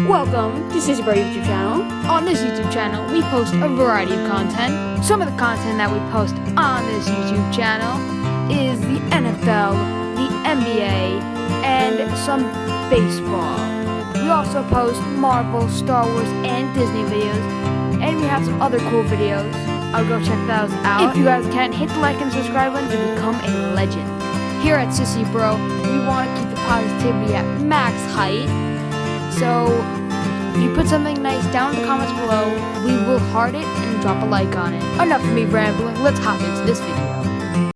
Welcome to Sissy Bro YouTube channel. On this YouTube channel, we post a variety of content. Some of the content that we post on this YouTube channel is the NFL, the NBA, and some baseball. We also post Marvel, Star Wars, and Disney videos, and we have some other cool videos. I'll go check those out. If you guys can, hit the like and subscribe button to become a legend. Here at Sissy Bro, we want to keep the positivity at max height. So, if you put something nice down in the comments below, we will heart it and drop a like on it. Enough of me rambling, let's hop into this video.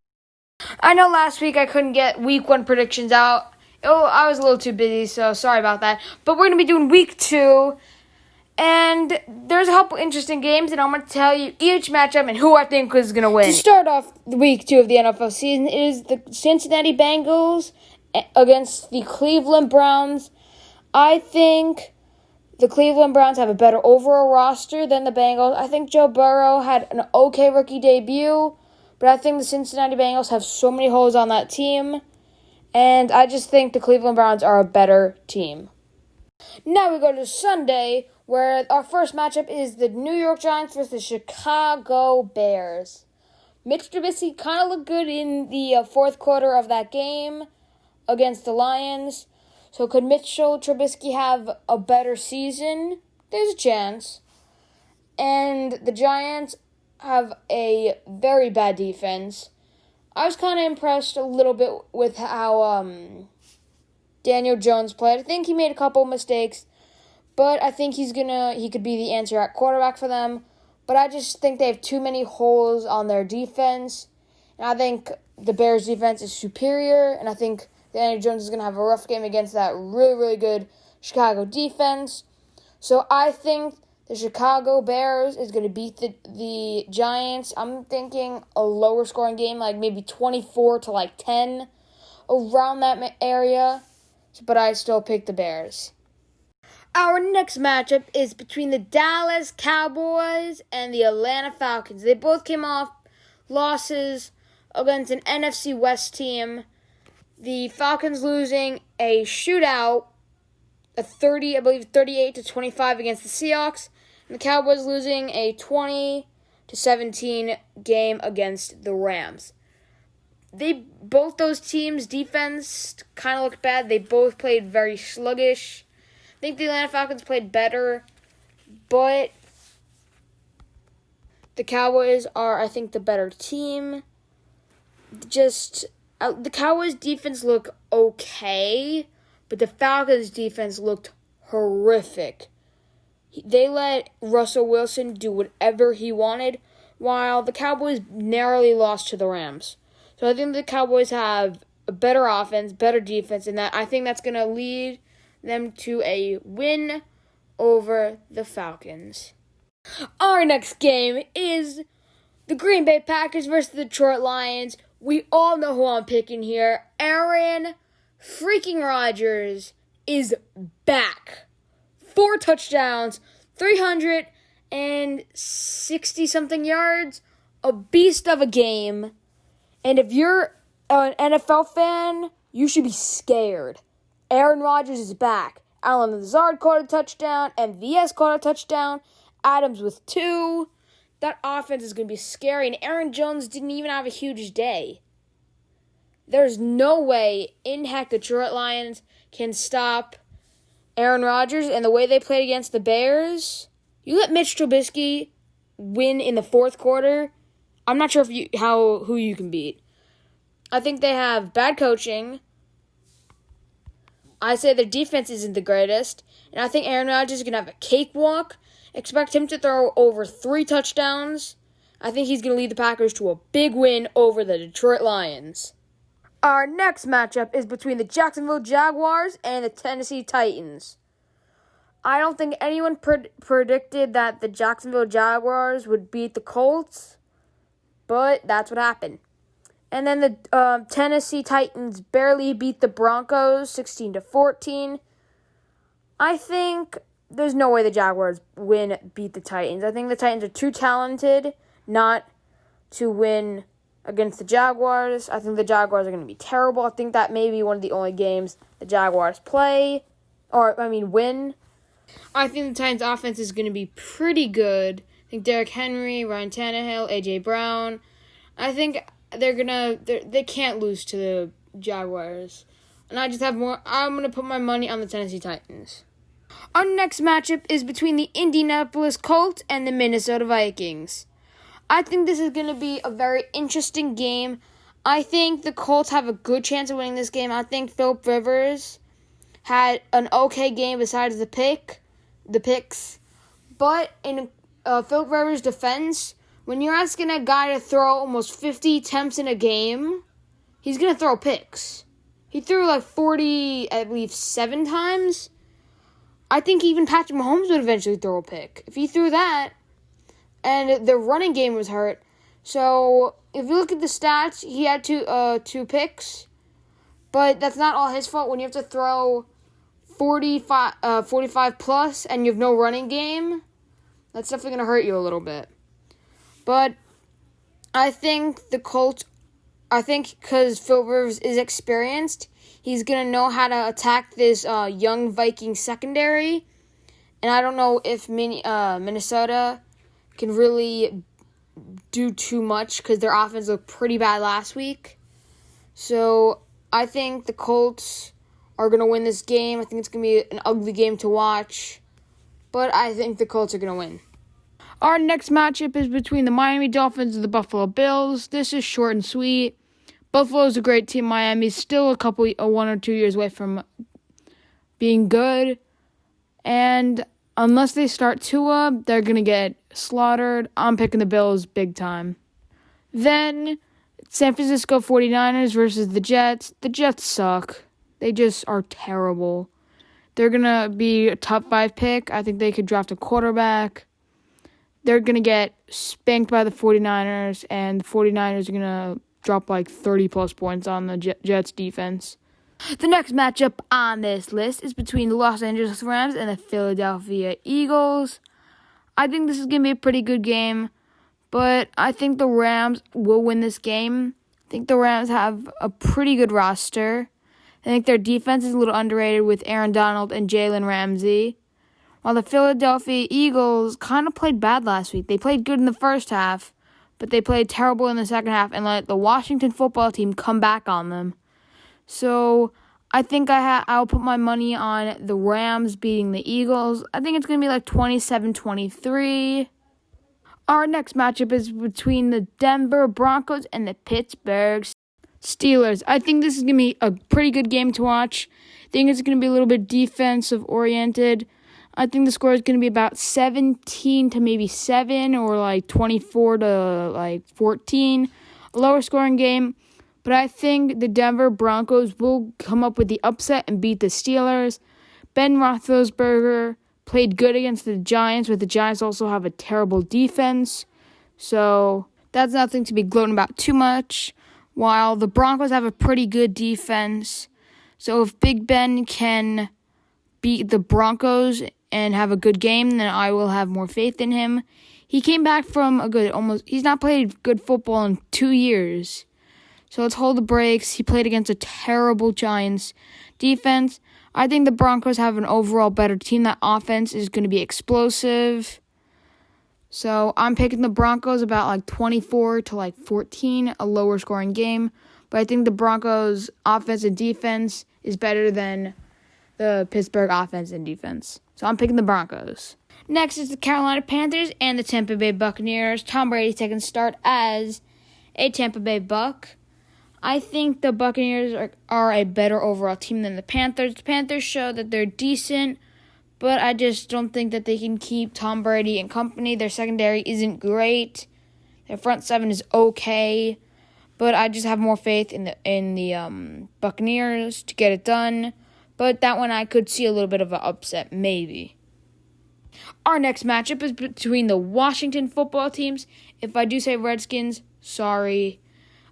I know last week I couldn't get week 1 predictions out. I was a little too busy, so sorry about that. But we're going to be doing week 2, and there's a couple interesting games, and I'm going to tell you each matchup and who I think is going to win. To start off week 2 of the NFL season is the Cincinnati Bengals against the Cleveland Browns. I think the Cleveland Browns have a better overall roster than the Bengals. I think Joe Burrow had an okay rookie debut, but I think the Cincinnati Bengals have so many holes on that team, and I just think the Cleveland Browns are a better team. Now we go to Sunday, where our first matchup is the New York Giants versus the Chicago Bears. Mitch Trubisky kind of looked good in the fourth quarter of that game against the Lions. So could Mitchell Trubisky have a better season? There's a chance. And the Giants have a very bad defense. I was kind of impressed a little bit with how Daniel Jones played. I think he made a couple mistakes, but I think he could be the answer at quarterback for them. But I just think they have too many holes on their defense. And I think the Bears' defense is superior, and I think Daniel Jones is going to have a rough game against that really, really good Chicago defense. So I think the Chicago Bears is going to beat the Giants. I'm thinking a lower scoring game, like maybe 24 to 10, around that area. But I still pick the Bears. Our next matchup is between the Dallas Cowboys and the Atlanta Falcons. They both came off losses against an NFC West team. The Falcons losing a shootout, a 38 to 25 against the Seahawks, and the Cowboys losing a 20 to 17 game against the Rams. Both those teams' defense kind of looked bad. They both played very sluggish. I think the Atlanta Falcons played better, but the Cowboys are, I think, the better team. The Cowboys' defense looked okay, but the Falcons' defense looked horrific. They let Russell Wilson do whatever he wanted, while the Cowboys narrowly lost to the Rams. So I think the Cowboys have a better offense, better defense, and I think that's going to lead them to a win over the Falcons. Our next game is the Green Bay Packers versus the Detroit Lions. We all know who I'm picking here. Aaron freaking Rodgers is back. 4 touchdowns, 360-something yards, a beast of a game. And if you're an NFL fan, you should be scared. Aaron Rodgers is back. Allen Lazard caught a touchdown, MVS caught a touchdown, Adams with 2. That offense is going to be scary, and Aaron Jones didn't even have a huge day. There's no way in heck the Detroit Lions can stop Aaron Rodgers, and the way they played against the Bears, you let Mitch Trubisky win in the fourth quarter, I'm not sure who you can beat. I think they have bad coaching. I say their defense isn't the greatest, and I think Aaron Rodgers is going to have a cakewalk. Expect him to throw over 3 touchdowns. I think he's going to lead the Packers to a big win over the Detroit Lions. Our next matchup is between the Jacksonville Jaguars and the Tennessee Titans. I don't think anyone predicted that the Jacksonville Jaguars would beat the Colts, but that's what happened. And then the Tennessee Titans barely beat the Broncos 16-14. I think there's no way the Jaguars beat the Titans. I think the Titans are too talented not to win against the Jaguars. I think the Jaguars are going to be terrible. I think that may be one of the only games the Jaguars win. I think the Titans' offense is going to be pretty good. I think Derrick Henry, Ryan Tannehill, A.J. Brown. I think they can't lose to the Jaguars. And I just have more. I'm going to put my money on the Tennessee Titans. Our next matchup is between the Indianapolis Colts and the Minnesota Vikings. I think this is going to be a very interesting game. I think the Colts have a good chance of winning this game. I think Philip Rivers had an okay game besides the picks. But in Philip Rivers' defense, when you're asking a guy to throw almost 50 attempts in a game, he's going to throw picks. He threw like 40, I believe, 7 times. I think even Patrick Mahomes would eventually throw a pick. If he threw that, and the running game was hurt. So if you look at the stats, he had two picks. But that's not all his fault. When you have to throw 45 plus and you have no running game, that's definitely going to hurt you a little bit. But I think the Colts, because Philip Rivers is experienced, he's going to know how to attack this young Viking secondary. And I don't know if Minnesota can really do too much because their offense looked pretty bad last week. So I think the Colts are going to win this game. I think it's going to be an ugly game to watch. But I think the Colts are going to win. Our next matchup is between the Miami Dolphins and the Buffalo Bills. This is short and sweet. Buffalo's a great team. Miami's still 1 or 2 years away from being good. And unless they start Tua, they're going to get slaughtered. I'm picking the Bills big time. Then, San Francisco 49ers versus the Jets. The Jets suck. They just are terrible. They're going to be a top 5 pick. I think they could draft a quarterback. They're going to get spanked by the 49ers, and the 49ers are going to drop like 30-plus points on the Jets' defense. The next matchup on this list is between the Los Angeles Rams and the Philadelphia Eagles. I think this is going to be a pretty good game, but I think the Rams will win this game. I think the Rams have a pretty good roster. I think their defense is a little underrated with Aaron Donald and Jalen Ramsey. While the Philadelphia Eagles kind of played bad last week. They played good in the first half, but they played terrible in the second half and let the Washington football team come back on them. So I think I'll put my money on the Rams beating the Eagles. I think it's going to be like 27-23. Our next matchup is between the Denver Broncos and the Pittsburgh Steelers. I think this is going to be a pretty good game to watch. I think it's going to be a little bit defensive-oriented. I think the score is going to be about 17 to maybe 7 or like 24 to like 14. A lower scoring game. But I think the Denver Broncos will come up with the upset and beat the Steelers. Ben Roethlisberger played good against the Giants, but the Giants also have a terrible defense. So that's nothing to be gloating about too much. While the Broncos have a pretty good defense. So if Big Ben can beat the Broncos and have a good game, then I will have more faith in him. He came back from he's not played good football in 2 years. So let's hold the brakes. He played against a terrible Giants defense. I think the Broncos have an overall better team. That offense is going to be explosive. So I'm picking the Broncos about like 24 to like 14, a lower scoring game. But I think the Broncos' offense and defense is better than the Pittsburgh offense and defense. So I'm picking the Broncos. Next is the Carolina Panthers and the Tampa Bay Buccaneers. Tom Brady's taking start as a Tampa Bay Buck. I think the Buccaneers are a better overall team than the Panthers. The Panthers show that they're decent, but I just don't think that they can keep Tom Brady and company. Their secondary isn't great. Their front seven is okay, but I just have more faith in the Buccaneers to get it done. But that one I could see a little bit of an upset, maybe. Our next matchup is between the Washington football teams. If I do say Redskins, sorry.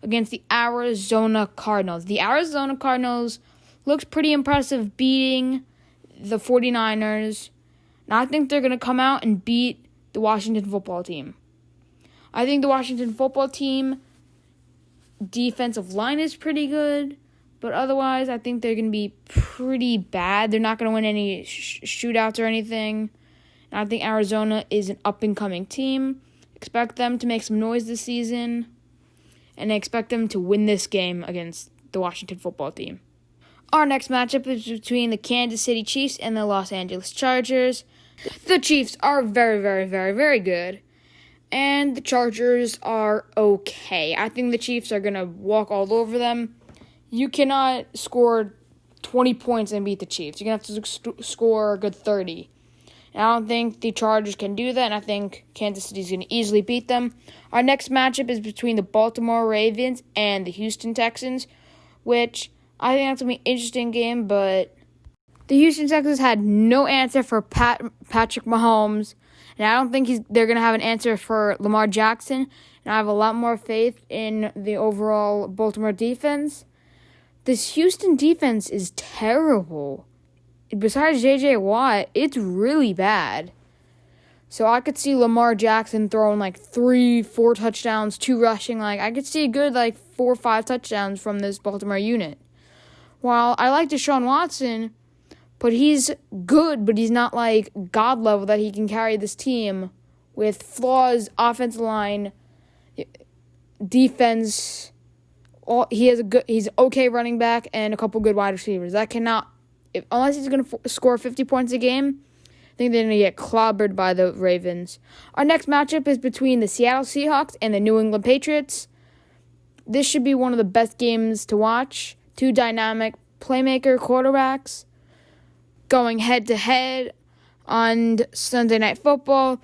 Against the Arizona Cardinals. The Arizona Cardinals looks pretty impressive beating the 49ers. Now I think they're going to come out and beat the Washington football team. I think the Washington football team defensive line is pretty good, But otherwise, I think they're going to be pretty bad. They're not going to win any shootouts or anything. And I think Arizona is an up-and-coming team. Expect them to make some noise this season. And I expect them to win this game against the Washington football team. Our next matchup is between the Kansas City Chiefs and the Los Angeles Chargers. The Chiefs are very, very, very, very good. And the Chargers are okay. I think the Chiefs are going to walk all over them. You cannot score 20 points and beat the Chiefs. You're going to have to score a good 30. And I don't think the Chargers can do that, and I think Kansas City is going to easily beat them. Our next matchup is between the Baltimore Ravens and the Houston Texans, which I think that's going to be an interesting game, but the Houston Texans had no answer for Patrick Mahomes, and I don't think they're going to have an answer for Lamar Jackson, and I have a lot more faith in the overall Baltimore defense. This Houston defense is terrible. Besides J.J. Watt, it's really bad. So I could see Lamar Jackson throwing 3-4 touchdowns, 2 rushing. I could see a good 4 or 5 touchdowns from this Baltimore unit. While I like Deshaun Watson, but he's good, but he's not God level that he can carry this team with flaws, offensive line, defense. He's okay running back and a couple good wide receivers. That cannot, unless he's going to score 50 points a game, I think they're going to get clobbered by the Ravens. Our next matchup is between the Seattle Seahawks and the New England Patriots. This should be one of the best games to watch. 2 dynamic playmaker quarterbacks going head-to-head on Sunday Night Football.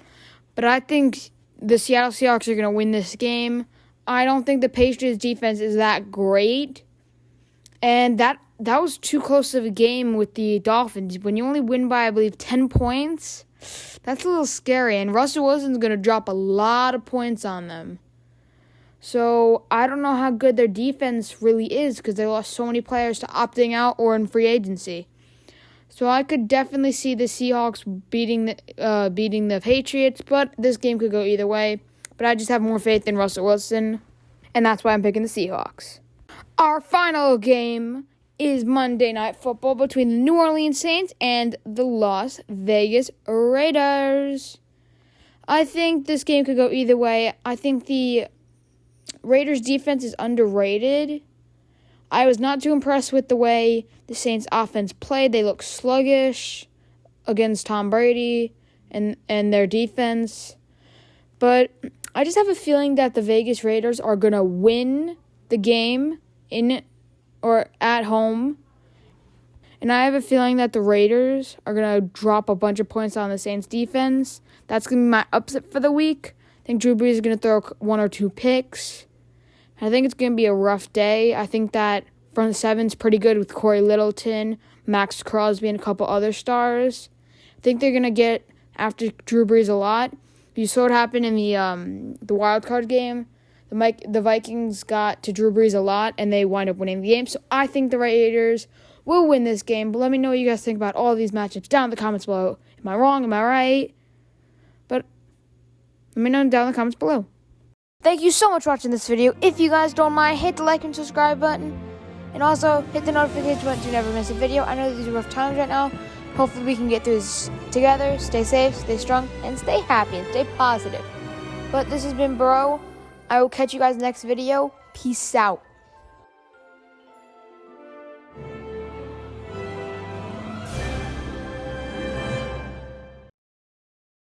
But I think the Seattle Seahawks are going to win this game. I don't think the Patriots defense is that great. And that was too close of a game with the Dolphins. When you only win by, I believe, 10 points, that's a little scary. And Russell Wilson's going to drop a lot of points on them. So I don't know how good their defense really is because they lost so many players to opting out or in free agency. So I could definitely see the Seahawks beating the Patriots, but this game could go either way. But I just have more faith in Russell Wilson, and that's why I'm picking the Seahawks. Our final game is Monday Night Football between the New Orleans Saints and the Las Vegas Raiders. I think this game could go either way. I think the Raiders' defense is underrated. I was not too impressed with the way the Saints' offense played. They look sluggish against Tom Brady and their defense. But I just have a feeling that the Vegas Raiders are going to win the game in or at home. And I have a feeling that the Raiders are going to drop a bunch of points on the Saints defense. That's going to be my upset for the week. I think Drew Brees is going to throw 1 or 2 picks. I think it's going to be a rough day. I think that front seven's pretty good with Corey Littleton, Max Crosby, and a couple other stars. I think they're going to get after Drew Brees a lot. You saw what happened in the wild card game. The Vikings got to Drew Brees a lot, and they wind up winning the game. So I think the Raiders will win this game. But let me know what you guys think about all of these matchups down in the comments below. Am I wrong? Am I right? But let me know down in the comments below. Thank you so much for watching this video. If you guys don't mind, hit the like and subscribe button. And also, hit the notification button to never miss a video. I know these are rough times right now. Hopefully we can get through this together. Stay safe, stay strong, and stay happy, and stay positive. But this has been Bro. I will catch you guys next video. Peace out.